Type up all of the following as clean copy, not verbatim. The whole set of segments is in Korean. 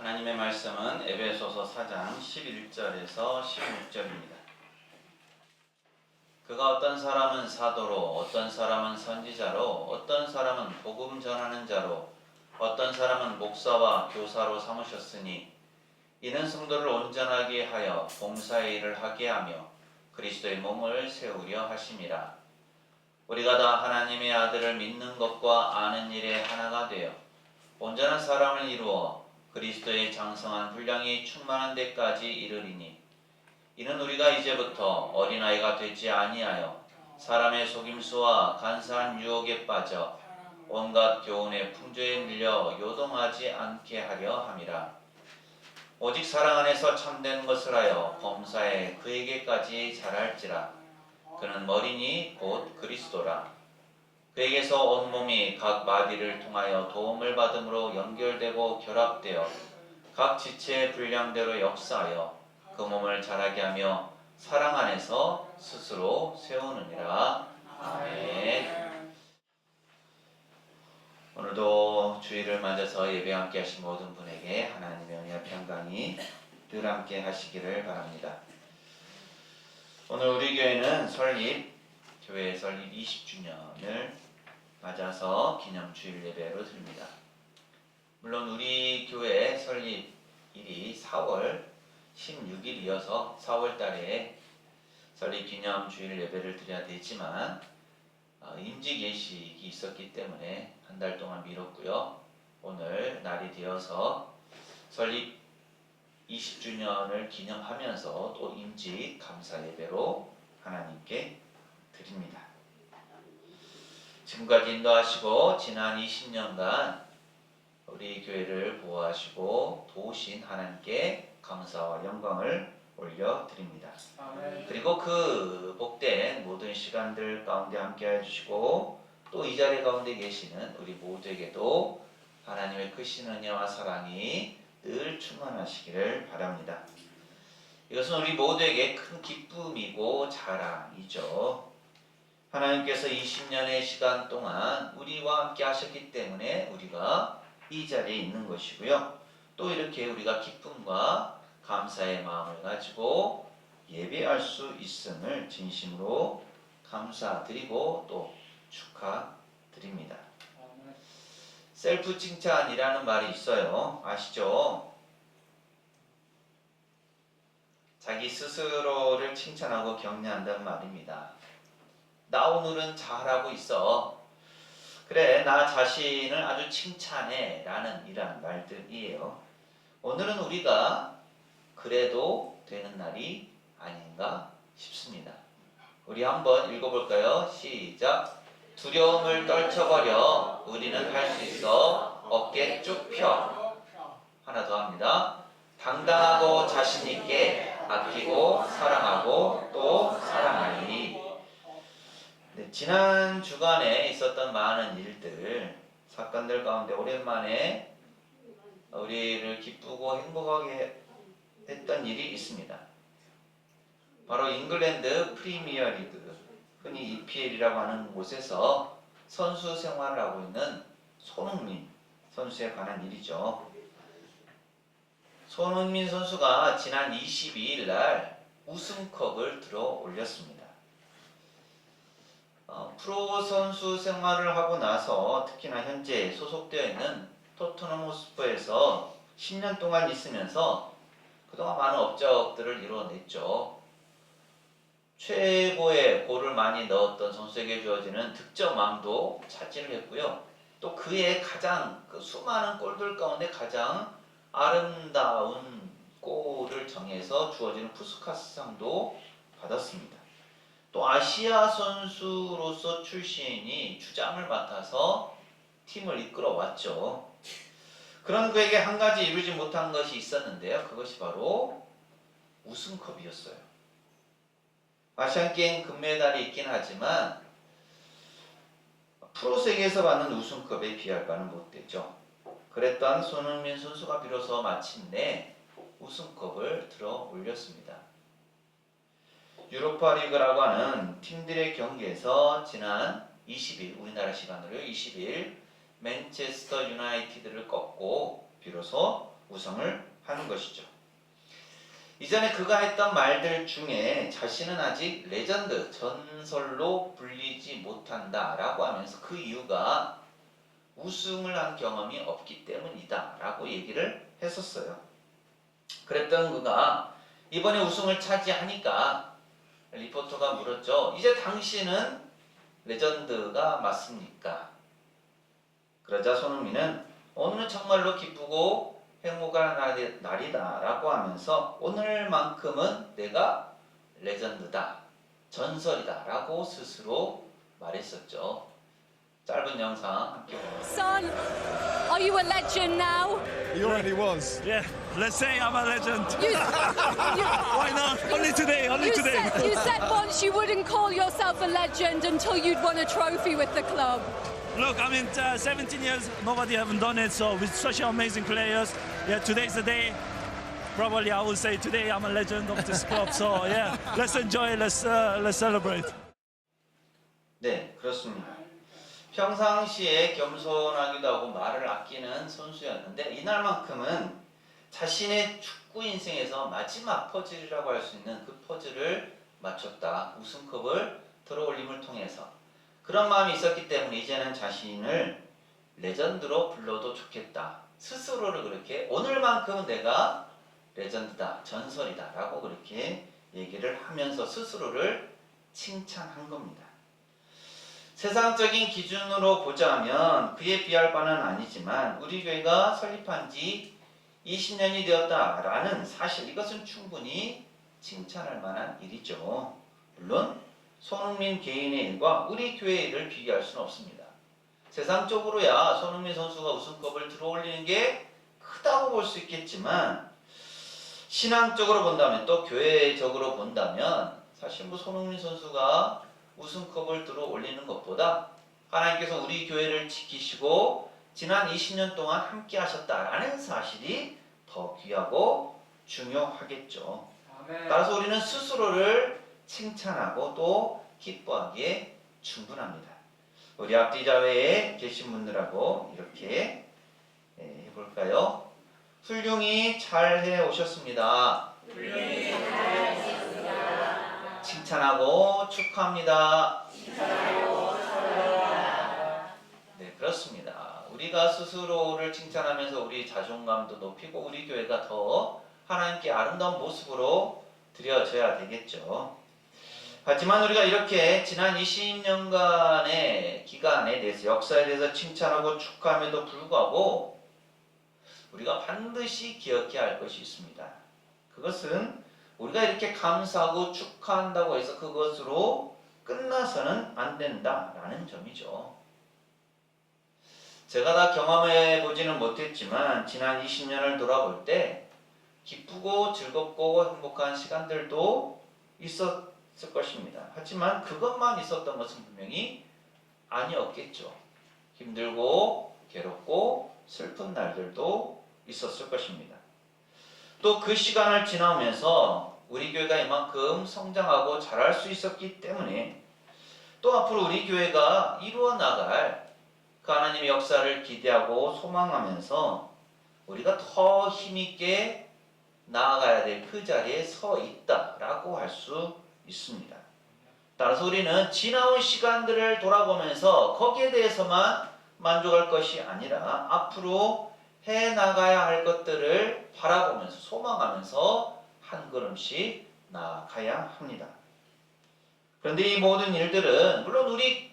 하나님의 말씀은 에베소서 4장 11절에서 16절입니다. 그가 어떤 사람은 사도로, 어떤 사람은 선지자로, 어떤 사람은 복음 전하는 자로, 어떤 사람은 목사와 교사로 삼으셨으니 이는 성도를 온전하게 하여 봉사의 일을 하게 하며 그리스도의 몸을 세우려 하심이라. 우리가 다 하나님의 아들을 믿는 것과 아는 일에 하나가 되어 온전한 사람을 이루어 그리스도의 장성한 분량이 충만한 데까지 이르리니 이는 우리가 이제부터 어린아이가 되지 아니하여 사람의 속임수와 간사한 유혹에 빠져 온갖 교훈의 풍조에 밀려 요동하지 않게 하려 함이라. 오직 사랑 안에서 참된 것을 하여 범사에 그에게까지 자랄지라. 그는 머리니 곧 그리스도라. 그에게서 온몸이 각 마디를 통하여 도움을 받음으로 연결되고 결합되어 각 지체의 분량대로 역사하여 그 몸을 자라게 하며 사랑 안에서 스스로 세우느니라. 아멘. 오늘도 주일을 맞아서 예배 함께 하신 모든 분에게 하나님의 은혜와 평강이 늘 함께 하시기를 바랍니다. 오늘 우리 교회는 교회 설립 20주년을 맞아서 기념 주일 예배로 드립니다. 물론 우리 교회 설립일이 4월 16일이어서 4월 달에 설립 기념 주일 예배를 드려야 되지만 임지 계식이 있었기 때문에 한 달 동안 미뤘고요. 오늘 날이 되어서 설립 20주년을 기념하면서 또 임지 감사 예배로 하나님께 드립니다. 지금까지 인도하시고 지난 20년간 우리 교회를 보호하시고 도우신 하나님께 감사와 영광을 올려드립니다. 그리고 그 복된 모든 시간들 가운데 함께 해주시고 또 이 자리 가운데 계시는 우리 모두에게도 하나님의 크신 은혜와 사랑이 늘 충만하시기를 바랍니다. 이것은 우리 모두에게 큰 기쁨이고 자랑이죠. 하나님께서 20년의 시간 동안 우리와 함께 하셨기 때문에 우리가 이 자리에 있는 것이고요. 또 이렇게 우리가 기쁨과 감사의 마음을 가지고 예배할 수 있음을 진심으로 감사드리고 또 축하드립니다. 셀프 칭찬이라는 말이 있어요. 아시죠? 자기 스스로를 칭찬하고 격려한다는 말입니다. 나 오늘은 잘하고 있어. 그래, 나 자신을 아주 칭찬해. 라는 이러한 말들이에요. 오늘은 우리가 그래도 되는 날이 아닌가 싶습니다. 우리 한번 읽어볼까요? 시작! 두려움을 떨쳐버려 우리는 할 수 있어 어깨 쭉 펴. 하나 더 합니다. 당당하고 자신있게 아끼고 사랑하고 또 사랑하리. 네, 지난 주간에 있었던 많은 일들, 사건들 가운데 오랜만에 우리를 기쁘고 행복하게 했던 일이 있습니다. 바로 잉글랜드 프리미어 리그, 흔히 EPL이라고 하는 곳에서 선수 생활을 하고 있는 손흥민 선수에 관한 일이죠. 손흥민 선수가 지난 22일 날 우승컵을 들어 올렸습니다. 프로 선수 생활을 하고 나서 특히나 현재 소속되어 있는 토트넘 호스퍼에서 10년 동안 있으면서 그동안 많은 업적들을 이뤄냈죠. 최고의 골을 많이 넣었던 선수에게 주어지는 득점왕도 차지를 했고요. 또 그의 가장 수많은 골들 가운데 가장 아름다운 골을 정해서 주어지는 푸스카스상도 받았습니다. 또 아시아 선수로서 출신이 주장을 맡아서 팀을 이끌어 왔죠. 그런 그에게 한 가지 이루지 못한 것이 있었는데요. 그것이 바로 우승컵이었어요. 아시안게임 금메달이 있긴 하지만 프로 세계에서 받는 우승컵에 비할 바는 못되죠. 그랬던 손흥민 선수가 비로소 마침내 우승컵을 들어 올렸습니다. 유로파 리그라고 하는 팀들의 경기에서 지난 20일, 우리나라 시간으로 20일 맨체스터 유나이티드를 꺾고 비로소 우승을 하는 것이죠. 이전에 그가 했던 말들 중에 자신은 아직 레전드, 전설로 불리지 못한다 라고 하면서 그 이유가 우승을 한 경험이 없기 때문이다 라고 얘기를 했었어요. 그랬던 그가 이번에 우승을 차지하니까 리포터가 물었죠. 이제 당신은 레전드가 맞습니까? 그러자 손흥민은 오늘은 정말로 기쁘고 행복한 날이다 라고 하면서 오늘만큼은 내가 레전드다, 전설이다 라고 스스로 말했었죠. 짧은 영상 함께 보겠습니다. Son, are you a legend now? He already was. Yeah, let's say I'm a legend. You, Why not? Only today, only today. you said once you wouldn't call yourself a legend until you'd won a trophy with the club. Look, I mean, 17 years, nobody haven't done it. So with such amazing players, yeah, today's the day. Probably I will say today I'm a legend of this club. So yeah, let's enjoy, let's celebrate. 네, 그렇습니다. 평상시에 겸손하기도 하고 말을 아끼는 선수였는데 이날만큼은 자신의 축구 인생에서 마지막 퍼즐이라고 할 수 있는 그 퍼즐을 맞췄다. 우승컵을 들어올림을 통해서 그런 마음이 있었기 때문에 이제는 자신을 레전드로 불러도 좋겠다. 스스로를 그렇게 오늘만큼은 내가 레전드다, 전설이다 라고 그렇게 얘기를 하면서 스스로를 칭찬한 겁니다. 세상적인 기준으로 보자면 그에 비할 바는 아니지만 우리 교회가 설립한 지 20년이 되었다라는 사실, 이것은 충분히 칭찬할 만한 일이죠. 물론 손흥민 개인의 일과 우리 교회의 일을 비교할 수는 없습니다. 세상적으로야 손흥민 선수가 우승컵을 들어올리는 게 크다고 볼 수 있겠지만 신앙적으로 본다면 또 교회적으로 본다면 사실 손흥민 선수가 우승컵을 들어올리는 것보다 하나님께서 우리 교회를 지키시고 지난 20년 동안 함께 하셨다라는 사실이 더 귀하고 중요하겠죠. 따라서 우리는 스스로를 칭찬하고 또 기뻐하기에 충분합니다. 우리 앞뒤 자회에 계신 분들하고 이렇게 해볼까요? 훌륭히 잘 해오셨습니다. 칭찬하고 축하합니다. 네, 그렇습니다. 우리가 스스로를 칭찬하면서 우리 자존감도 높이고 우리 교회가 더 하나님께 아름다운 모습으로 드려져야 되겠죠. 하지만 우리가 이렇게 지난 20년간의 기간에 대해서 역사에 대해서 칭찬하고 축하함에도 불구하고 우리가 반드시 기억해야 할 것이 있습니다. 그것은 우리가 이렇게 감사하고 축하한다고 해서 그것으로 끝나서는 안 된다라는 점이죠. 제가 다 경험해 보지는 못했지만 지난 20년을 돌아볼 때 기쁘고 즐겁고 행복한 시간들도 있었을 것입니다. 하지만 그것만 있었던 것은 분명히 아니었겠죠. 힘들고 괴롭고 슬픈 날들도 있었을 것입니다. 또 그 시간을 지나오면서 우리 교회가 이만큼 성장하고 자랄 수 있었기 때문에 또 앞으로 우리 교회가 이루어 나갈 그 하나님의 역사를 기대하고 소망하면서 우리가 더 힘있게 나아가야 될 그 자리에 서 있다라고 할 수 있습니다. 따라서 우리는 지나온 시간들을 돌아보면서 거기에 대해서만 만족할 것이 아니라 앞으로 해 나가야 할 것들을 바라보면서 소망하면서 한 걸음씩 나아가야 합니다. 그런데 이 모든 일들은 물론 우리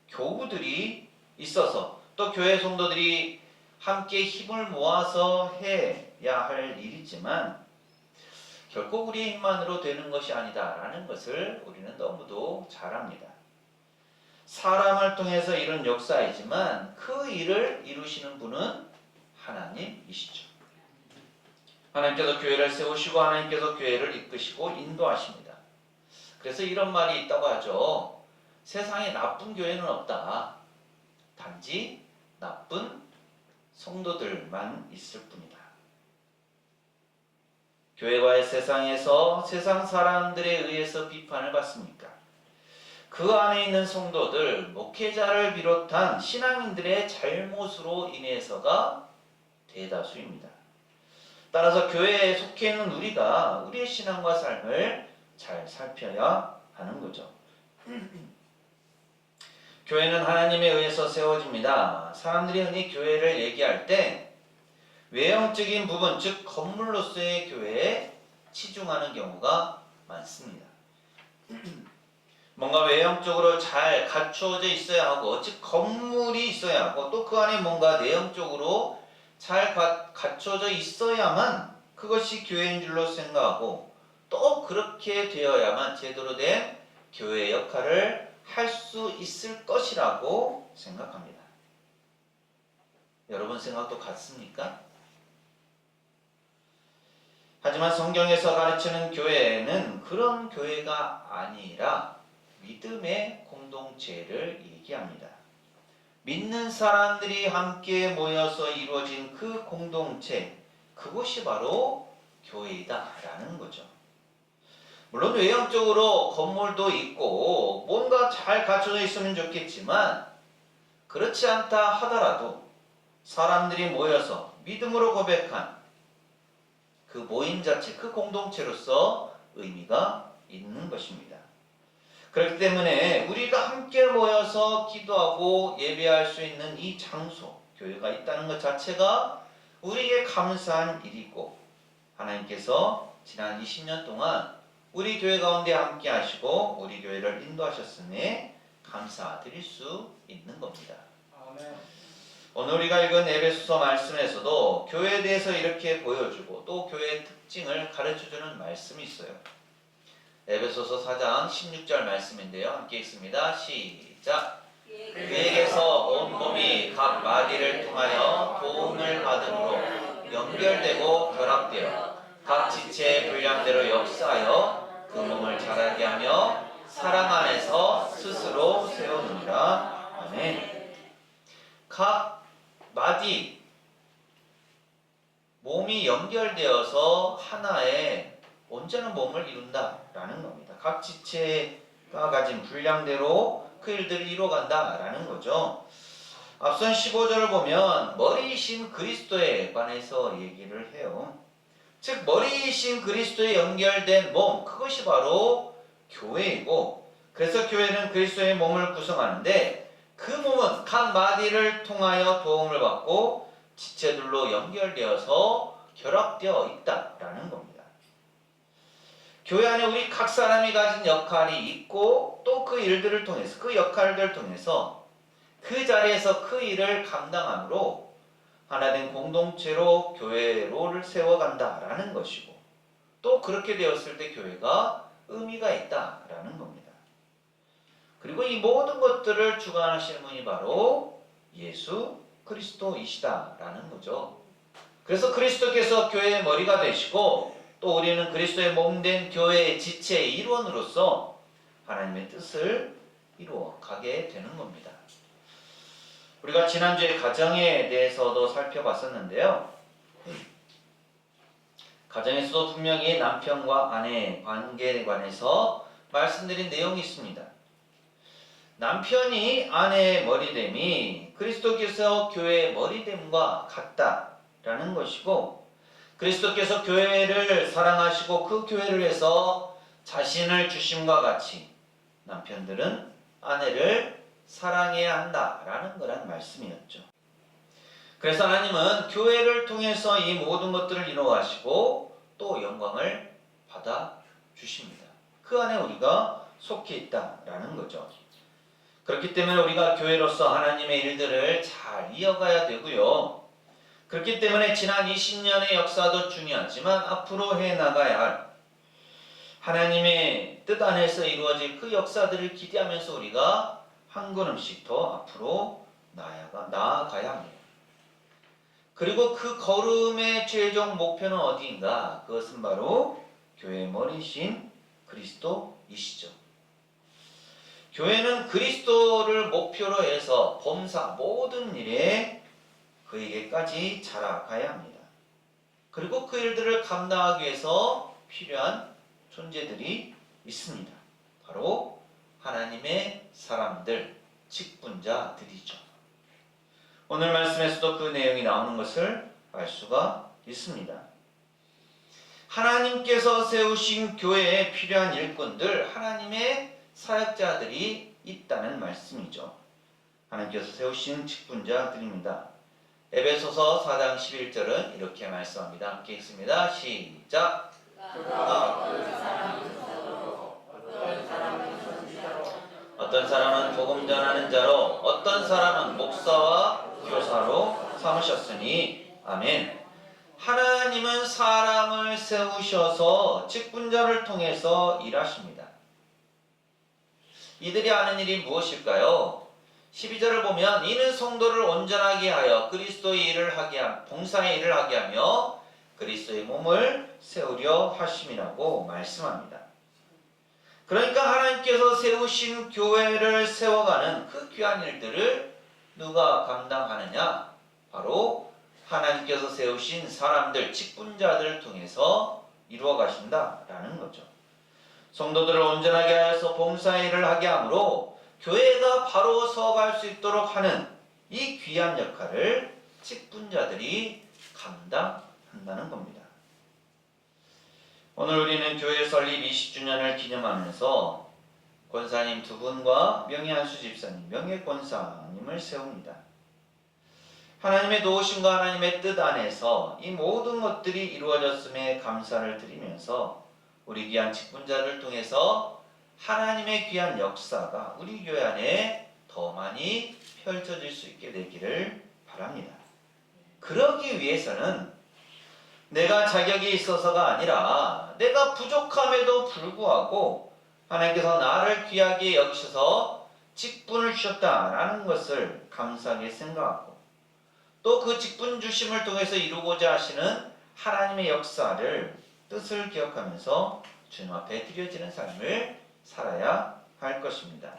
교우들이 있어서 또 교회 성도들이 함께 힘을 모아서 해야 할 일이지만 결코 우리의 힘만으로 되는 것이 아니다라는 것을 우리는 너무도 잘 압니다. 사람을 통해서 이룬 역사이지만 그 일을 이루시는 분은 하나님이시죠. 하나님께서 교회를 세우시고 하나님께서 교회를 이끄시고 인도하십니다. 그래서 이런 말이 있다고 하죠. 세상에 나쁜 교회는 없다. 단지 나쁜 성도들만 있을 뿐이다. 교회가 세상에서 세상 사람들에 의해서 비판을 받습니까? 그 안에 있는 성도들, 목회자를 비롯한 신앙인들의 잘못으로 인해서가 대다수입니다. 따라서 교회에 속해 있는 우리가 우리의 신앙과 삶을 잘 살펴야 하는 거죠. 교회는 하나님에 의해서 세워집니다. 사람들이 흔히 교회를 얘기할 때 외형적인 부분, 즉 건물로서의 교회에 치중하는 경우가 많습니다. 뭔가 외형적으로 잘 갖추어져 있어야 하고, 즉 건물이 있어야 하고, 또 그 안에 뭔가 내용적으로 잘 갖춰져 있어야만 그것이 교회인 줄로 생각하고, 또 그렇게 되어야만 제대로 된 교회의 역할을 할 수 있을 것이라고 생각합니다. 여러분 생각도 같습니까? 하지만 성경에서 가르치는 교회는 그런 교회가 아니라 믿음의 공동체를 얘기합니다. 믿는 사람들이 함께 모여서 이루어진 그 공동체, 그것이 바로 교회이다라는 거죠. 물론 외형적으로 건물도 있고 뭔가 잘 갖춰져 있으면 좋겠지만 그렇지 않다 하더라도 사람들이 모여서 믿음으로 고백한 그 모임 자체, 그 공동체로서 의미가 있는 것입니다. 그렇기 때문에 우리가 함께 모여서 기도하고 예배할 수 있는 이 장소, 교회가 있다는 것 자체가 우리에게 감사한 일이고, 하나님께서 지난 20년 동안 우리 교회 가운데 함께 하시고 우리 교회를 인도하셨으니 감사드릴 수 있는 겁니다. 아멘. 오늘 우리가 읽은 에베소서 말씀에서도 교회에 대해서 이렇게 보여주고 또 교회의 특징을 가르쳐주는 말씀이 있어요. 에베소서 4장 16절 말씀인데요. 함께 읽습니다. 시작. 그에게서 온 몸이 각 마디를 통하여 도움을 받음으로 연결되고 결합되어 각 지체의 분량대로 역사하여 그 몸을 자라게 하며 사랑 안에서 스스로 세우느니라. 아멘. 각 마디, 몸이 연결되어서 하나의 온전한 몸을 이룬다라는 겁니다. 각 지체가 가진 분량대로 그 일들을 이루어간다라는 거죠. 앞선 15절을 보면 머리이신 그리스도에 관해서 얘기를 해요. 즉 머리이신 그리스도에 연결된 몸, 그것이 바로 교회이고, 그래서 교회는 그리스도의 몸을 구성하는데 그 몸은 각 마디를 통하여 도움을 받고 지체들로 연결되어서 결합되어 있다라는 겁니다. 교회 안에 우리 각 사람이 가진 역할이 있고 또 그 일들을 통해서, 그 역할들을 통해서 그 자리에서 그 일을 감당함으로 하나된 공동체로 교회를 세워간다라는 것이고, 또 그렇게 되었을 때 교회가 의미가 있다라는 겁니다. 그리고 이 모든 것들을 주관하시는 분이 바로 예수 그리스도이시다라는 거죠. 그래서 그리스도께서 교회의 머리가 되시고 또 우리는 그리스도의 몸된 교회의 지체의 일원으로서 하나님의 뜻을 이루어가게 되는 겁니다. 우리가 지난주에 가정에 대해서도 살펴봤었는데요. 가정에서도 분명히 남편과 아내의 관계에 관해서 말씀드린 내용이 있습니다. 남편이 아내의 머리됨이 그리스도께서 교회의 머리됨과 같다라는 것이고, 그리스도께서 교회를 사랑하시고 그 교회를 위해서 자신을 주심과 같이 남편들은 아내를 사랑해야 한다라는 거란 말씀이었죠. 그래서 하나님은 교회를 통해서 이 모든 것들을 이루어가시고 또 영광을 받아 주십니다. 그 안에 우리가 속해 있다라는 거죠. 그렇기 때문에 우리가 교회로서 하나님의 일들을 잘 이어가야 되고요. 그렇기 때문에 지난 20년의 역사도 중요하지만 앞으로 해나가야 할 하나님의 뜻 안에서 이루어질 그 역사들을 기대하면서 우리가 한 걸음씩 더 앞으로 나아가야 합니다. 그리고 그 걸음의 최종 목표는 어디인가? 그것은 바로 교회의 머리신 그리스도이시죠. 교회는 그리스도를 목표로 해서 범사 모든 일에 그에게까지 자라가야 합니다. 그리고 그 일들을 감당하기 위해서 필요한 존재들이 있습니다. 바로 하나님의 사람들, 직분자들이죠. 오늘 말씀에서도 그 내용이 나오는 것을 알 수가 있습니다. 하나님께서 세우신 교회에 필요한 일꾼들, 하나님의 사역자들이 있다는 말씀이죠. 하나님께서 세우신 직분자들입니다. 에베소서 4장 11절은 이렇게 말씀합니다. 함께 읽습니다. 시작. 어떤 사람은 복음 전하는 자로, 어떤 사람은 목사와 교사로 삼으셨으니. 아멘. 하나님은 사람을 세우셔서 직분자를 통해서 일하십니다. 이들이 하는 일이 무엇일까요? 12절을 보면 이는 성도를 온전하게 하여 그리스도의 일을 하게 함, 봉사의 일을 하게 하며 그리스도의 몸을 세우려 하심이라고 말씀합니다. 그러니까 하나님께서 세우신 교회를 세워가는 그 귀한 일들을 누가 감당하느냐? 바로 하나님께서 세우신 사람들, 직분자들을 통해서 이루어 가신다라는 거죠. 성도들을 온전하게 하여서 봉사의 일을 하게 하므로 교회가 바로 서갈 수 있도록 하는 이 귀한 역할을 직분자들이 감당한다는 겁니다. 오늘 우리는 교회 설립 20주년을 기념하면서 권사님 두 분과 명예한수 집사님, 명예권사님을 세웁니다. 하나님의 도우심과 하나님의 뜻 안에서 이 모든 것들이 이루어졌음에 감사를 드리면서 우리 귀한 직분자를 통해서 하나님의 귀한 역사가 우리 교회 안에 더 많이 펼쳐질 수 있게 되기를 바랍니다. 그러기 위해서는 내가 자격이 있어서가 아니라 내가 부족함에도 불구하고 하나님께서 나를 귀하게 여기셔서 직분을 주셨다라는 것을 감사하게 생각하고 또 그 직분 주심을 통해서 이루고자 하시는 하나님의 역사를 뜻을 기억하면서 주님 앞에 드려지는 삶을 살아야 할 것입니다.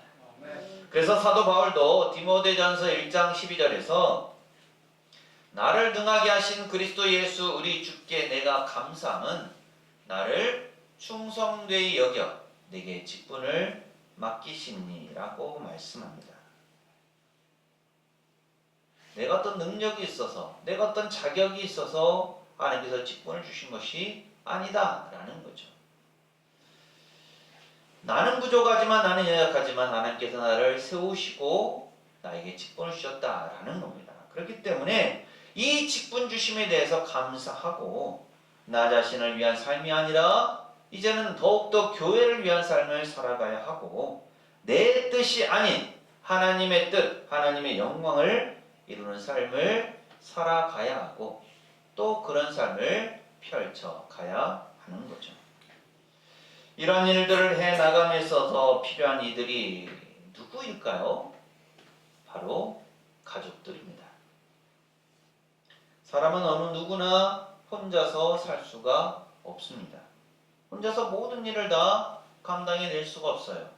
그래서 사도 바울도 디모데전서 1장 12절에서 나를 등하게 하신 그리스도 예수 우리 주께 내가 감사함은 나를 충성되이 여겨 내게 직분을 맡기시니라고 말씀합니다. 내가 어떤 능력이 있어서, 내가 어떤 자격이 있어서 하나님께서 직분을 주신 것이 아니다라는 거죠. 나는 부족하지만 나는 연약하지만 하나님께서 나를 세우시고 나에게 직분을 주셨다라는 겁니다. 그렇기 때문에 이 직분 주심에 대해서 감사하고 나 자신을 위한 삶이 아니라 이제는 더욱더 교회를 위한 삶을 살아가야 하고 내 뜻이 아닌 하나님의 뜻, 하나님의 영광을 이루는 삶을 살아가야 하고 또 그런 삶을 펼쳐가야 하는 거죠. 이런 일들을 해나감에 있어서 필요한 이들이 누구일까요? 바로 가족들입니다. 사람은 어느 누구나 혼자서 살 수가 없습니다. 혼자서 모든 일을 다 감당해낼 수가 없어요.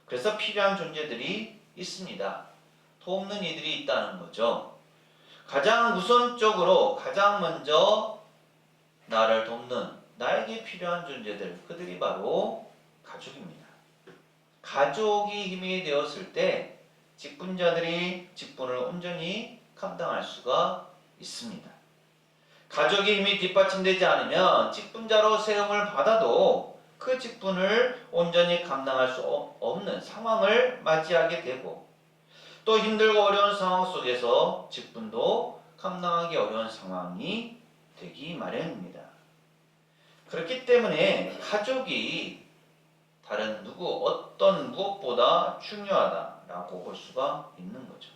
그래서 필요한 존재들이 있습니다. 돕는 이들이 있다는 거죠. 가장 우선적으로 가장 먼저 나를 돕는 나에게 필요한 존재들, 그들이 바로 가족입니다. 가족이 힘이 되었을 때 직분자들이 직분을 온전히 감당할 수가 있습니다. 가족의 힘이 뒷받침되지 않으면 직분자로 세움을 받아도 그 직분을 온전히 감당할 수 없는 상황을 맞이하게 되고 또 힘들고 어려운 상황 속에서 직분도 감당하기 어려운 상황이 되기 마련입니다. 그렇기 때문에 가족이 다른 누구 어떤 무엇보다 중요하다라고 볼 수가 있는 거죠.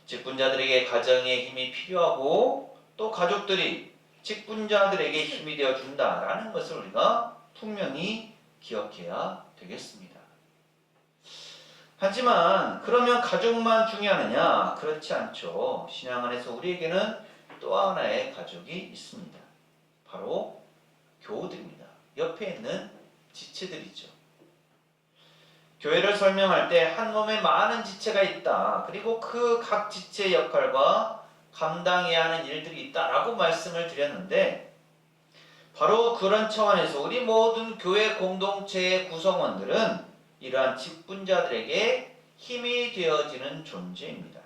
직분자들에게 가정의 힘이 필요하고 또 가족들이 직분자들에게 힘이 되어 준다라는 것을 우리가 분명히 기억해야 되겠습니다. 하지만 그러면 가족만 중요하느냐? 그렇지 않죠. 신앙 안에서 우리에게는 또 하나의 가족이 있습니다. 바로 교우들입니다. 옆에 있는 지체들이죠. 교회를 설명할 때 한 몸에 많은 지체가 있다. 그리고 그 각 지체의 역할과 감당해야 하는 일들이 있다라고 말씀을 드렸는데 바로 그런 차원에서 우리 모든 교회 공동체의 구성원들은 이러한 직분자들에게 힘이 되어지는 존재입니다.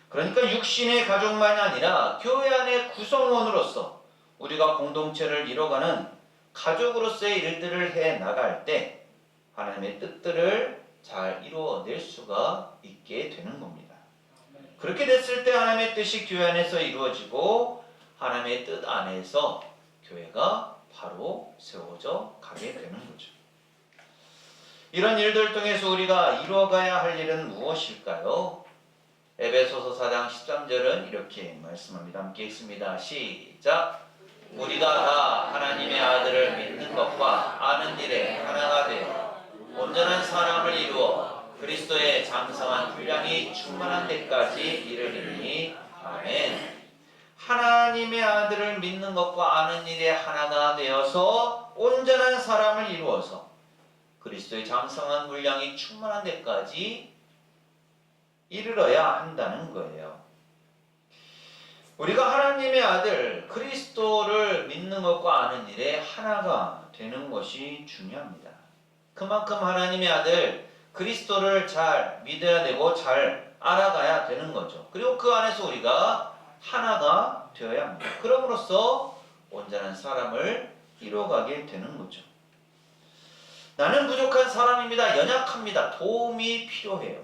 그러니까 육신의 가족만이 아니라 교회 안의 구성원으로서 우리가 공동체를 이뤄가는 가족으로서의 일들을 해 나갈 때 하나님의 뜻들을 잘 이루어낼 수가 있게 되는 겁니다. 그렇게 됐을 때 하나님의 뜻이 교회 안에서 이루어지고 하나님의 뜻 안에서 교회가 바로 세워져 가게 되는 거죠. 이런 일들을 통해서 우리가 이루어가야 할 일은 무엇일까요? 에베소서 4장 13절은 이렇게 말씀합니다. 함께 읽습니다. 시작! 우리가 다 하나님의 아들을 믿는 것과 아는 일에 하나가 되어 온전한 사람을 이루어 그리스도의 장성한 분량이 충만한 데까지 이르리니 아멘. 하나님의 아들을 믿는 것과 아는 일에 하나가 되어서 온전한 사람을 이루어서 그리스도의 장성한 분량이 충만한 데까지 이르러야 한다는 거예요. 우리가 하나님의 아들 그리스도를 믿는 것과 아는 일에 하나가 되는 것이 중요합니다. 그만큼 하나님의 아들 그리스도를 잘 믿어야 되고 잘 알아가야 되는 거죠. 그리고 그 안에서 우리가 하나가 되어야 합니다. 그럼으로써 온전한 사람을 이뤄가게 되는 거죠. 나는 부족한 사람입니다. 연약합니다. 도움이 필요해요.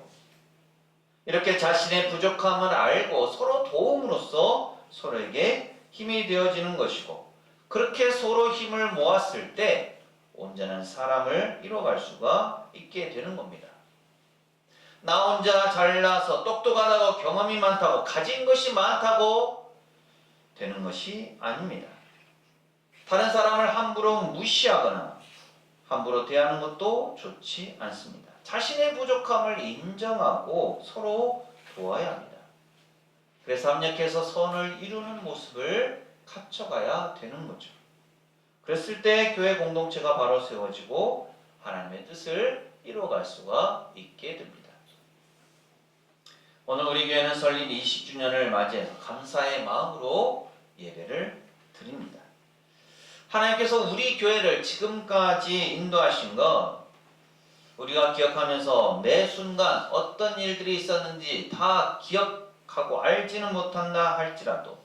이렇게 자신의 부족함을 알고 서로 도움으로써 서로에게 힘이 되어지는 것이고, 그렇게 서로 힘을 모았을 때 온전한 사람을 이뤄갈 수가 있게 되는 겁니다. 나 혼자 잘나서 똑똑하다고 경험이 많다고 가진 것이 많다고 되는 것이 아닙니다. 다른 사람을 함부로 무시하거나 함부로 대하는 것도 좋지 않습니다. 자신의 부족함을 인정하고 서로 도와야 합니다. 그래서 합력해서 선을 이루는 모습을 갖춰가야 되는 거죠. 그랬을 때 교회 공동체가 바로 세워지고 하나님의 뜻을 이루어갈 수가 있게 됩니다. 오늘 우리 교회는 설립 20주년을 맞이해서 감사의 마음으로 예배를 드립니다. 하나님께서 우리 교회를 지금까지 인도하신 것 우리가 기억하면서 매 순간 어떤 일들이 있었는지 다 기억하고 알지는 못한다 할지라도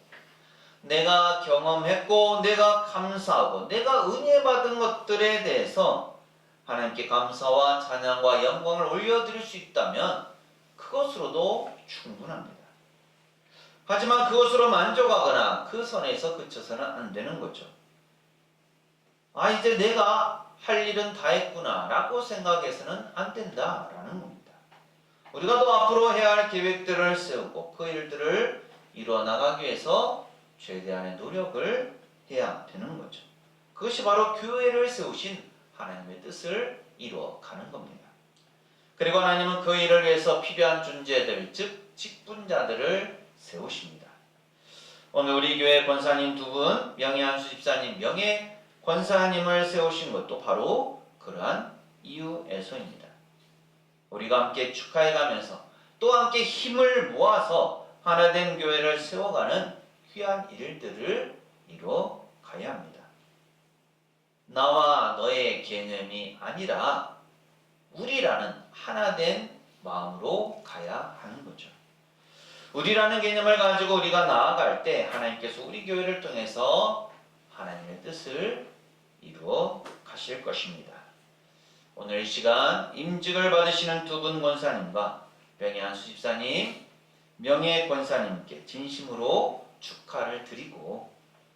내가 경험했고 내가 감사하고 내가 은혜 받은 것들에 대해서 하나님께 감사와 찬양과 영광을 올려드릴 수 있다면 그것으로도 충분합니다. 하지만 그것으로 만족하거나 그 선에서 그쳐서는 안 되는 거죠. 이제 내가 할 일은 다 했구나 라고 생각해서는 안 된다라는 겁니다. 우리가 또 앞으로 해야 할 계획들을 세우고 그 일들을 이루어 나가기 위해서 최대한의 노력을 해야 되는 거죠. 그것이 바로 교회를 세우신 하나님의 뜻을 이루어 가는 겁니다. 그리고 하나님은 그 일을 위해서 필요한 존재들, 즉 직분자들을 세우십니다. 오늘 우리 교회 권사님 두 분, 명예한수 집사님, 명예 권사님을 세우신 것도 바로 그러한 이유에서입니다. 우리가 함께 축하해가면서 또 함께 힘을 모아서 하나된 교회를 세워가는 귀한 일들을 이루어 가야 합니다. 나와 너의 개념이 아니라 우리라는 하나된 마음으로 가야 하는 거죠. 우리라는 개념을 가지고 우리가 나아갈 때 하나님께서 우리 교회를 통해서 하나님의 뜻을 이루어 가실 것입니다. 오늘 이 시간 임직을 받으시는 두 분 권사님과 명예한수 집사님, 명예 권사님께 진심으로 축하를 드리고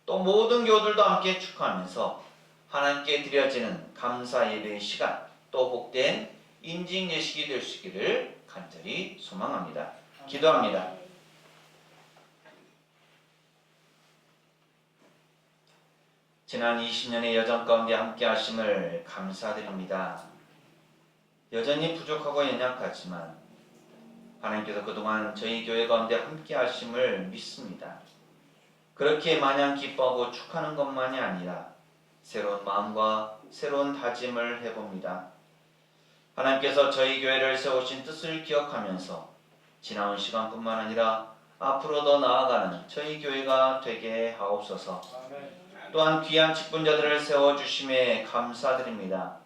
또 모든 교우들도 함께 축하하면서 하나님께 드려지는 감사 예배의 시간 또 복된 임직 예식이 될 수 있기를 간절히 소망합니다. 기도합니다. 지난 20년의 여정 가운데 함께 하심을 감사드립니다. 여전히 부족하고 연약하지만 하나님께서 그동안 저희 교회 가운데 함께 하심을 믿습니다. 그렇게 마냥 기뻐하고 축하하는 것만이 아니라 새로운 마음과 새로운 다짐을 해봅니다. 하나님께서 저희 교회를 세우신 뜻을 기억하면서 지나온 시간뿐만 아니라 앞으로 더 나아가는 저희 교회가 되게 하옵소서. 또한 귀한 직분자들을 세워주심에 감사드립니다.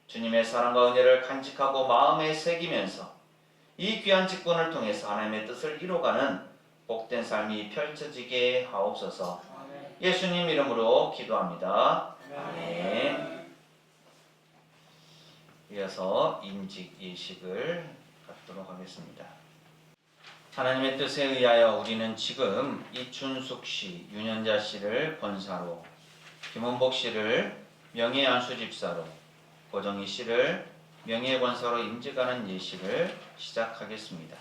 주님의 사랑과 은혜를 간직하고 마음에 새기면서 이 귀한 직분을 통해서 하나님의 뜻을 이뤄가는 복된 삶이 펼쳐지게 하옵소서. 예수님 이름으로 기도합니다. 아멘. 이어서 임직 예식을 갖도록 하겠습니다. 하나님의 뜻에 의하여 우리는 지금 이춘숙 씨, 윤현자 씨를 권사로, 김원복 씨를 명예안수 집사로, 고정희 씨를 명예권사로 임직하는 예식을 시작하겠습니다.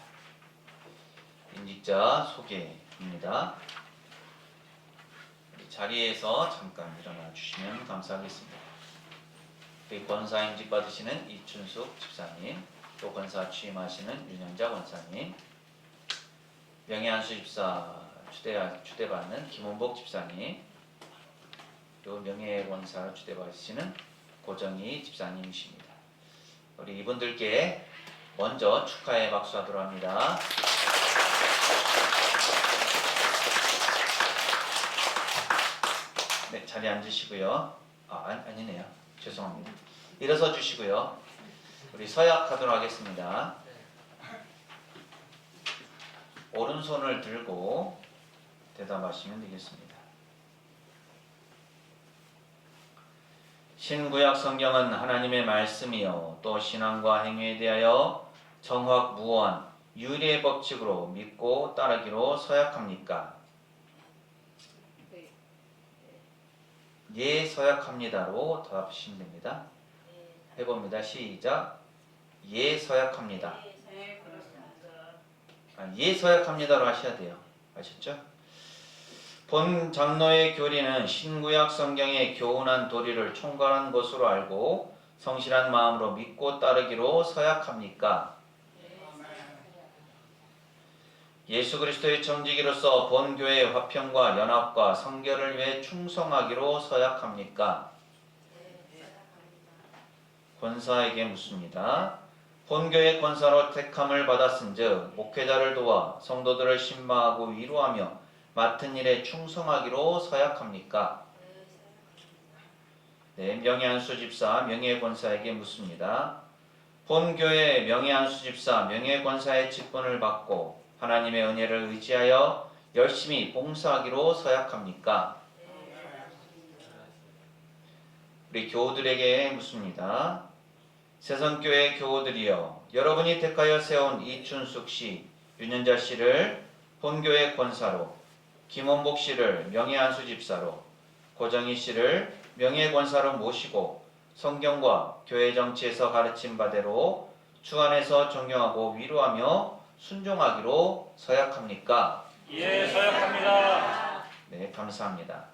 임직자 소개입니다. 자리에서 잠깐 일어나 주시면 감사하겠습니다. 권사 임직 받으시는 이춘숙 집사님, 또 권사 취임하시는 윤현자 권사님, 명예안수 집사 추대받는 김원복 집사님, 또 명예권사로 추대받으시는 고정희 집사님이십니다. 우리 이분들께 먼저 축하의 박수하도록 합니다. 네, 자리에 앉으시고요. 아니네요. 죄송합니다. 일어서 주시고요. 우리 서약하도록 하겠습니다. 오른손을 들고 대답하시면 되겠습니다. 신구약 성경은 하나님의 말씀이요 또 신앙과 행위에 대하여 정확무한 유리의 법칙으로 믿고 따르기로 서약합니까? 예, 서약합니다로 답하시면 됩니다. 해봅니다. 시작. 예, 서약합니다. 예, 서약합니다로 하셔야 돼요. 아셨죠? 본 장로의 교리는 신구약 성경의 교훈한 도리를 총괄한 것으로 알고 성실한 마음으로 믿고 따르기로 서약합니까? 예수 그리스도의 청지기로서 본 교회의 화평과 연합과 성결을 위해 충성하기로 서약합니까? 권사에게 묻습니다. 본 교회 권사로 택함을 받았은즉 목회자를 도와 성도들을 신방하고 위로하며 맡은 일에 충성하기로 서약합니까? 네, 명예안수 집사, 명예권사에게 묻습니다. 본 교회 명예안수 집사, 명예권사의 직분을 받고 하나님의 은혜를 의지하여 열심히 봉사하기로 서약합니까? 우리 교우들에게 묻습니다. 세선교회 교우들이여, 여러분이 택하여 세운 이춘숙 씨, 윤현자 씨를 본교회 권사로, 김원복 씨를 명예안수 집사로, 고정희 씨를 명예권사로 모시고 성경과 교회 정치에서 가르친 바대로 주 안에서 존경하고 위로하며 순종하기로 서약합니까? 예, 서약합니다. 네, 감사합니다.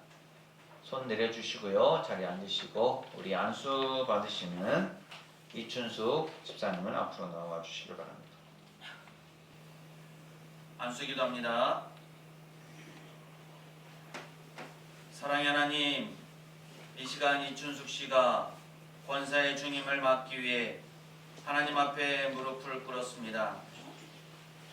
손 내려주시고요. 자리에 앉으시고 우리 안수 받으시는 이춘숙 집사님은 앞으로 나와 주시기 바랍니다. 안수 기도합니다. 사랑의 하나님, 이 시간 이춘숙 씨가 권사의 중임을 맡기 위해 하나님 앞에 무릎을 꿇었습니다.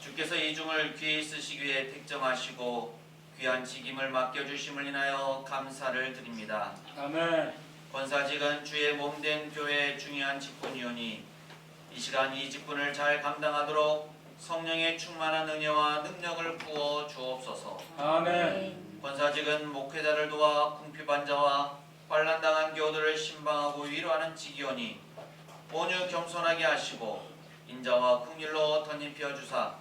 주께서 이 중을 귀히 쓰시기 위해 택정하시고 귀한 직임을 맡겨주심을 인하여 감사를 드립니다. 아멘. 권사직은 주의 몸된 교회의 중요한 직분이오니 이 시간 이 직분을 잘 감당하도록 성령의 충만한 은혜와 능력을 부어 주옵소서. 아멘. 권사직은 목회자를 도와 궁핍환자와 환난당한 교우들을 신방하고 위로하는 직이오니 온유 겸손하게 하시고 인자와 긍휼로 덧입혀 주사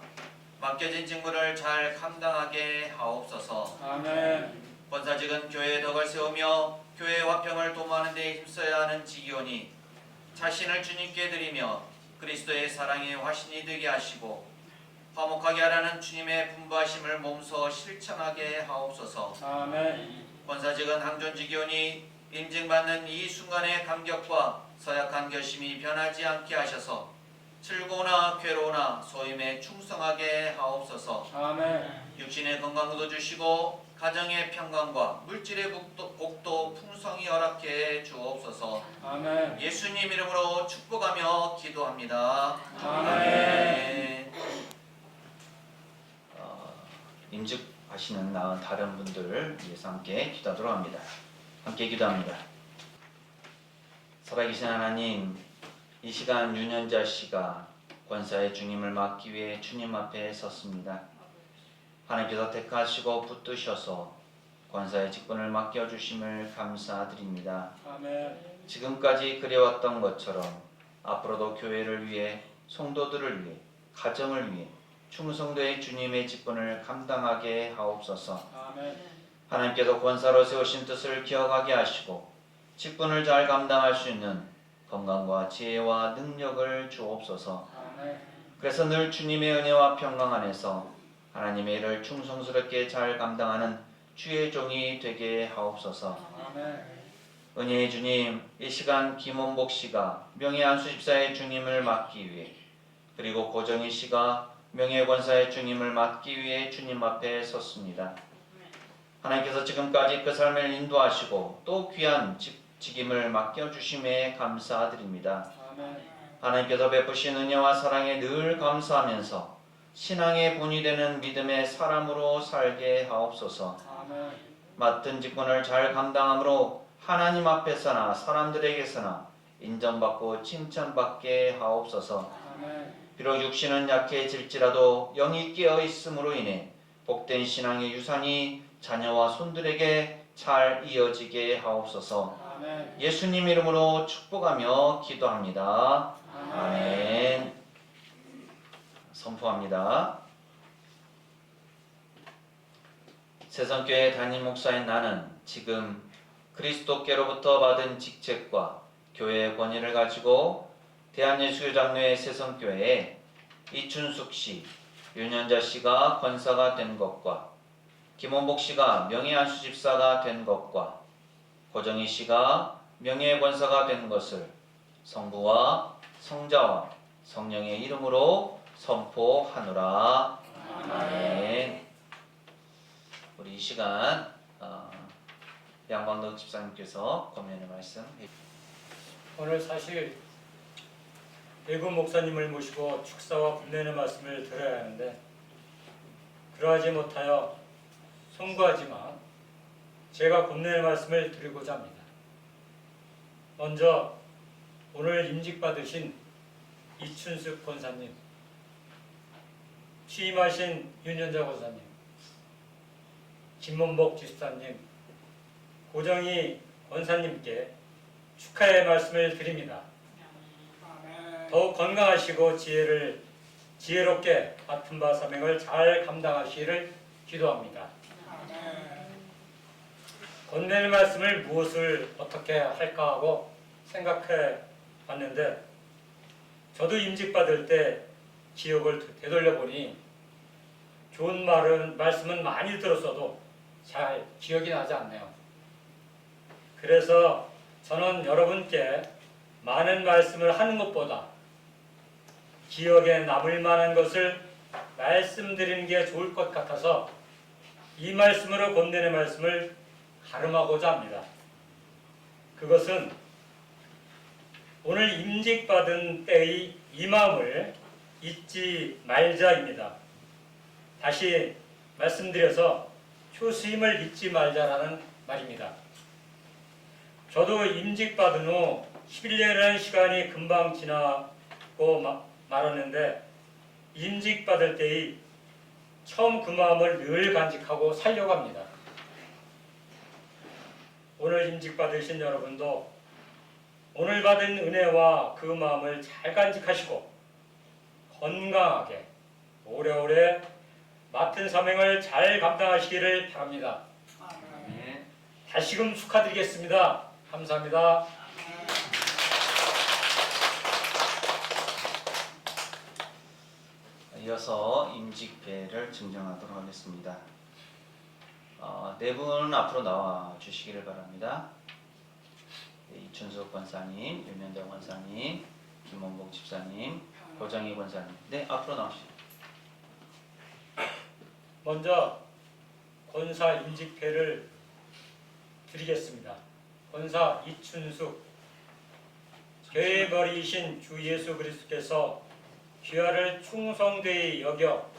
맡겨진 직무를 잘 감당하게 하옵소서. 아멘. 권사직은 교회의 덕을 세우며 교회의 화평을 도모하는 데 힘써야 하는 직이오니 자신을 주님께 드리며 그리스도의 사랑의 화신이 되게 하시고 화목하게 하라는 주님의 분부하심을 몸소 실천하게 하옵소서. 아멘. 권사직은 항존직이오니 인증받는 이 순간의 감격과 서약한 결심이 변하지 않게 하셔서 즐거우나 괴로우나 소임에 충성하게 하옵소서. 아멘. 육신의 건강도 주시고 가정의 평강과 물질의 복도 풍성히 허락해 주옵소서. 아멘. 예수님 이름으로 축복하며 기도합니다. 아멘. 임직하시는 다른 분들 위해서 함께 기도하도록 합니다. 함께 기도합니다. 살아계신 하나님, 이 시간 윤현자 씨가 권사의 중임을 맡기 위해 주님 앞에 섰습니다. 하나님께서 택하시고 붙드셔서 권사의 직분을 맡겨주심을 감사드립니다. 아멘. 지금까지 그래왔던 것처럼 앞으로도 교회를 위해, 성도들을 위해, 가정을 위해 충성되이 주님의 직분을 감당하게 하옵소서. 아멘. 하나님께서 권사로 세우신 뜻을 기억하게 하시고 직분을 잘 감당할 수 있는 건강과 지혜와 능력을 주옵소서. 아멘. 그래서 늘 주님의 은혜와 평강 안에서 하나님의 일을 충성스럽게 잘 감당하는 주의 종이 되게 하옵소서. 아멘. 은혜의 주님, 이 시간 김원복 씨가 명예안수 집사의 주님을 맡기 위해, 그리고 고정희 씨가 명예권사의 주님을 맡기 위해 주님 앞에 섰습니다. 하나님께서 지금까지 그 삶을 인도하시고 또 귀한 직임을 맡겨주심에 감사드립니다. 아멘. 하나님께서 베푸신 은혜와 사랑에 늘 감사하면서 신앙의 본이 되는 믿음의 사람으로 살게 하옵소서. 아멘. 맡은 직분을 잘 감당함으로 하나님 앞에서나 사람들에게서나 인정받고 칭찬받게 하옵소서. 아멘. 비록 육신은 약해질지라도 영이 깨어있음으로 인해 복된 신앙의 유산이 자녀와 손들에게 잘 이어지게 하옵소서. 아멘. 예수님 이름으로 축복하며 기도합니다. 아멘. 아멘. 선포합니다. 세성교회 담임 목사인 나는 지금 그리스도께로부터 받은 직책과 교회의 권위를 가지고 대한예수교장로회 세성교회에 이춘숙 씨, 윤현자 씨가 권사가 된 것과 김원복 씨가 명예안수 집사가 된 것과 고정희 씨가 명예권사가 된 것을 성부와 성자와 성령의 이름으로 선포하노라. 아멘. 우리 이 시간 양광덕 집사님께서 권면의 말씀 해 오늘 사실 외국 목사님을 모시고 축사와 권면의 말씀을 들어야 하는데 그러하지 못하여 송구하지만 제가 권면의 말씀을 드리고자 합니다. 먼저 오늘 임직받으신 이춘숙 권사님, 취임하신 윤현자 권사님, 김문복 집사님, 고정희 권사님께 축하의 말씀을 드립니다. 더욱 건강하시고 지혜롭게 맡은 바 사명을 잘 감당하시기를 기도합니다. 권면의 말씀을 무엇을 어떻게 할까 하고 생각해 봤는데 저도 임직받을 때 기억을 되돌려 보니 좋은 말씀은 많이 들었어도 잘 기억이 나지 않네요. 그래서 저는 여러분께 많은 말씀을 하는 것보다 기억에 남을 만한 것을 말씀드리는 게 좋을 것 같아서 이 말씀으로 권면의 말씀을 가름하고자 합니다. 그것은 오늘 임직받은 때의 이 마음을 잊지 말자입니다. 다시 말씀드려서 효수임을 잊지 말자라는 말입니다. 저도 임직받은 후 11년이라는 시간이 금방 지나고 말았는데 임직받을 때의 처음 그 마음을 늘 간직하고 살려고 합니다. 오늘 임직받으신 여러분도 오늘 받은 은혜와 그 마음을 잘 간직하시고 건강하게 오래오래 맡은 사명을 잘 감당하시기를 바랍니다. 아멘. 다시금 축하드리겠습니다. 감사합니다. 이어서 임직배를 증정하도록 하겠습니다. 네 분 앞으로 나와 주시기를 바랍니다. 이춘숙 권사님, 윤현정 권사님, 김원복 집사님, 고정희 권사님. 네, 앞으로 나오시죠. 먼저 권사 임직패를 드리겠습니다. 권사 이춘숙, 교회의 머리이신 주 예수 그리스도께서 귀하를 충성되이 여겨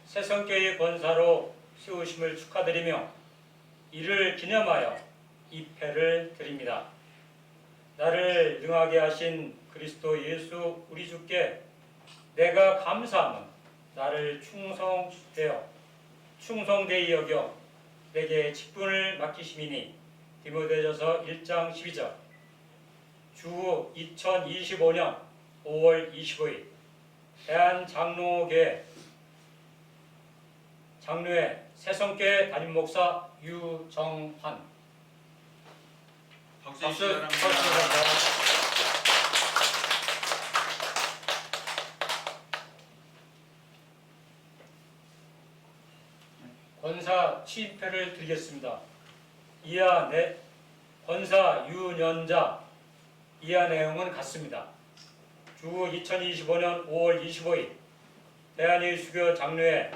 새성교회 권사로 세우심을 축하드리며 이를 기념하여 이 패를 드립니다. 나를 능하게 하신 그리스도 예수 우리 주께 내가 감사함은 나를 충성되이 여겨 내게 직분을 맡기심이니 디모데전서 1장 12절. 주 2025년 5월 25일 대한장로회 장로회 새성교회 담임목사 유정환. 박수 박수 주시기 바랍니다. 바랍니다. 권사 취임표를 드리겠습니다. 이하 권사 유년자 이하 내용은 같습니다. 주 2025년 5월 25일 대한예수교 장로회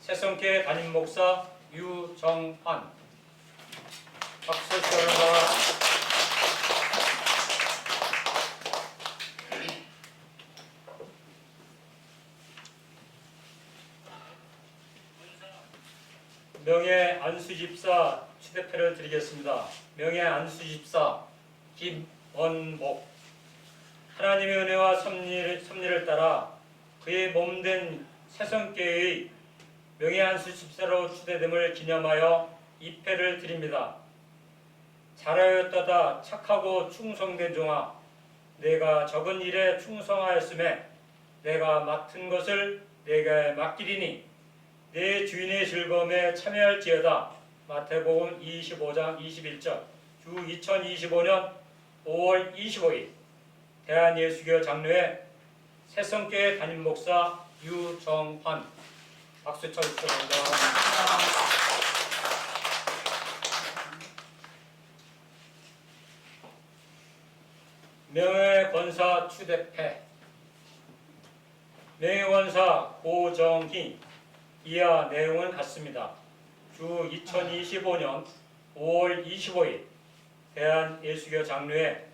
새성교회 담임목사 유정환. 박수 쳐주세요. 명예 안수집사 추대표를 드리겠습니다. 명예 안수집사 김원목. 하나님의 은혜와 섭리를 따라 그의 몸된 새성교회의 명예 안수집사로 추대됨을 기념하여 입회를 드립니다. 잘하였다다 착하고 충성된 종아, 내가 적은 일에 충성하였음에 내가 맡은 것을 내게 맡기리니 내 주인의 즐거움에 참여할지어다. 마태복음 25장 21절. 주 2025년 5월 25일 대한예수교 장로회 새성교회 담임목사 유정환. 박수 쳐주시기 바랍니다. 명예권사 추대패. 명예권사 고정희. 이하 내용은 같습니다. 주 2025년 5월 25일 대한예수교 장로회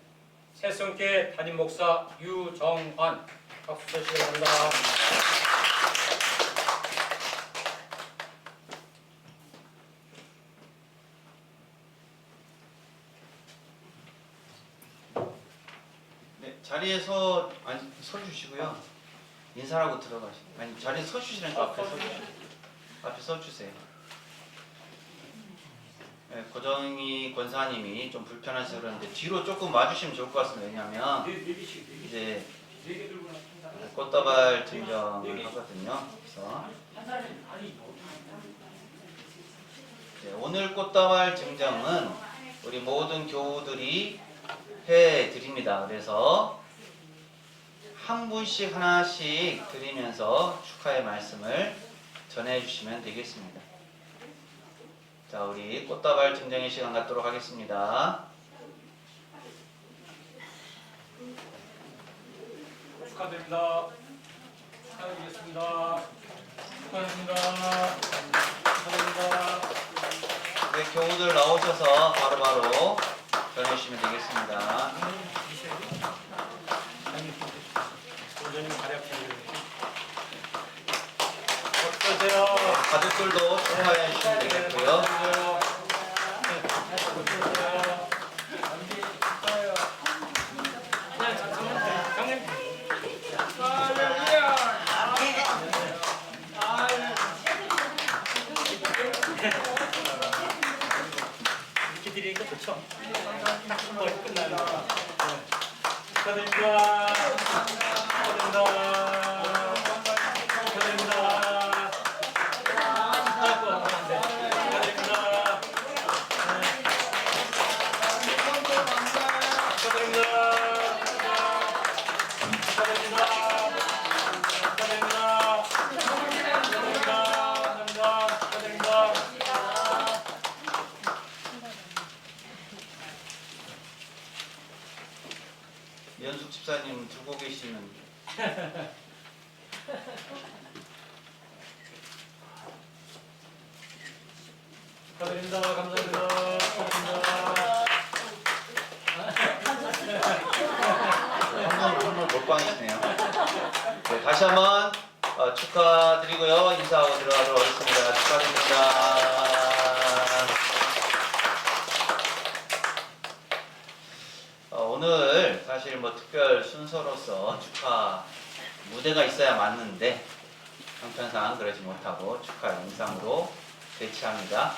새성교회 담임목사 유정환. 박수 쳐주시기 바랍니다. 네, 자리에서 서 주시고요. 인사하고 들어가시고. 아니, 자리에 서 주시니까 앞에 서 주시고. 앞에 서 주세요. 네, 고정희 권사님이 좀 불편하셔서 그러는데 뒤로 조금 와주시면 좋을 것 같습니다. 왜냐하면 이제 꽃다발 증정을 하거든요. 그래서 네, 오늘 꽃다발 증정은 우리 모든 교우들이 해드립니다. 그래서 한 분씩 하나씩 드리면서 축하의 말씀을 전해주시면 되겠습니다. 자, 우리 꽃다발 증정의 시간 갖도록 하겠습니다. 축하드립니다. 축하드리겠습니다. 축하드립니다. 축하드립니다. 네, 교우들 나오셔서 바로바로 전해주시면 되겠습니다. 어떠세요? 가족들도 축하해 주시면 되겠고요. 이렇게 드리니까 좋죠? 거의 끝나는 거. 축하드립니다. 축하드립니다. 연숙 집사님 들고 계시면 축하드립니다. 감사합니다. 축하드립니다. 한번 몰빵이시네요. 네, 다시 한번 축하드리고요. 인사하고 들어가도록 하겠습니다. 축하드립니다. 오늘 사실 뭐 특별 순서로서 축하 무대가 있어야 맞는데 형편상 그러지 못하고 축하 영상으로 대체합니다.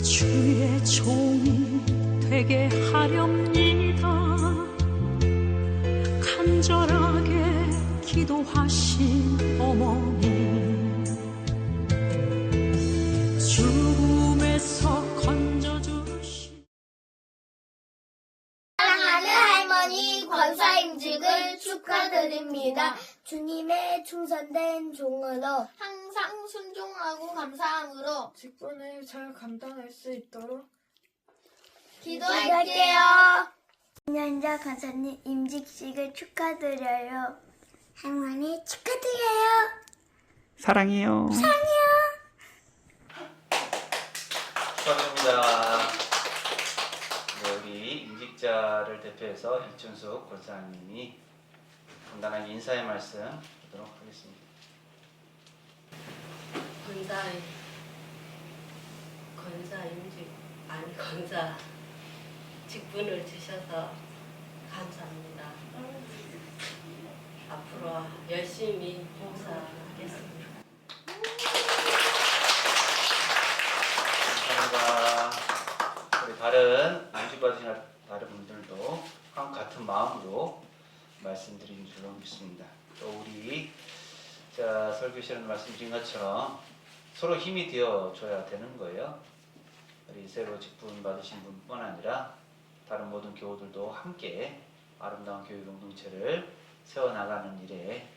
주의 종이 되게 하렵니다. 간절하게 기도하신 어머니, 죽음에서 건져주신 사랑하는 할머니 권사임직을 축하드립니다. 주님의 충성된 종으로 항상 순종하고 감사함으로 직분을 잘 감당할 수 있도록 기도할게요. 김연자 간사님 임직식을 축하드려요. 할머니 축하드려요. 사랑해요. 축하드립니다. 네, 우리 임직자를 대표해서 이춘숙 권사님이 간단하게 인사의 말씀 드리도록 하겠습니다. 권사 직분을 주셔서 감사합니다. 앞으로 열심히 봉사하겠습니다. 감사합니다. 우리 다른 안주받으신 다른 분들도 같은 마음으로 말씀드린 줄로 믿습니다. 또 우리 설교 시간에 말씀드린 것처럼 서로 힘이 되어줘야 되는 거예요. 우리 새로 직분 받으신 분뿐 아니라 다른 모든 교우들도 함께 아름다운 교육 공동체를 세워나가는 일에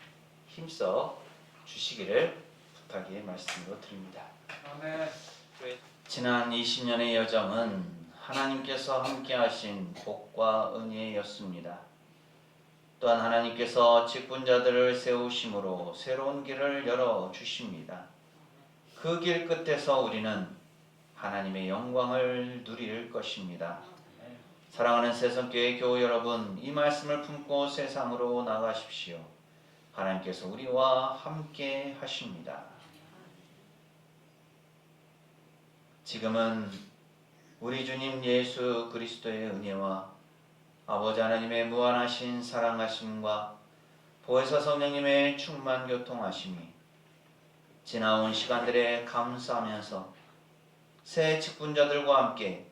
힘써 주시기를 부탁의 말씀으로 드립니다. 지난 20년의 여정은 하나님께서 함께하신 복과 은혜였습니다. 또한 하나님께서 직분자들을 세우심으로 새로운 길을 열어주십니다. 그 길 끝에서 우리는 하나님의 영광을 누릴 것입니다. 사랑하는 새성교회 교우 여러분, 이 말씀을 품고 세상으로 나가십시오. 하나님께서 우리와 함께 하십니다. 지금은 우리 주님 예수 그리스도의 은혜와 아버지 하나님의 무한하신 사랑하심과 보혜사 성령님의 충만 교통하심이 지나온 시간들에 감사하면서 새 직분자들과 함께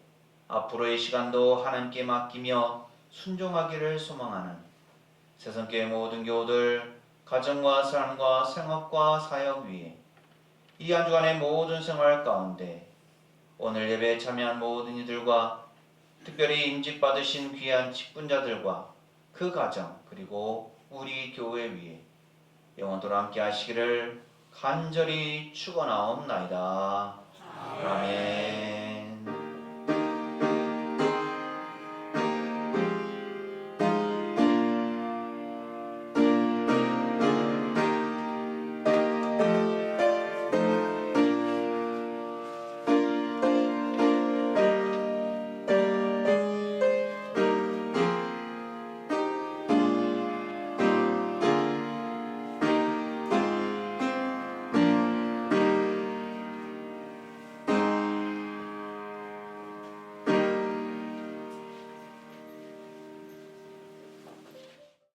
앞으로의 시간도 하나님께 맡기며 순종하기를 소망하는 새성교회 모든 교우들 가정과 삶과 생업과 사역 위에 이 한 주간의 모든 생활 가운데 오늘 예배에 참여한 모든 이들과 특별히 임직받으신 귀한 직분자들과 그 가정 그리고 우리 교회 위에 영원토록 함께 하시기를 간절히 축원하옵나이다. 아멘.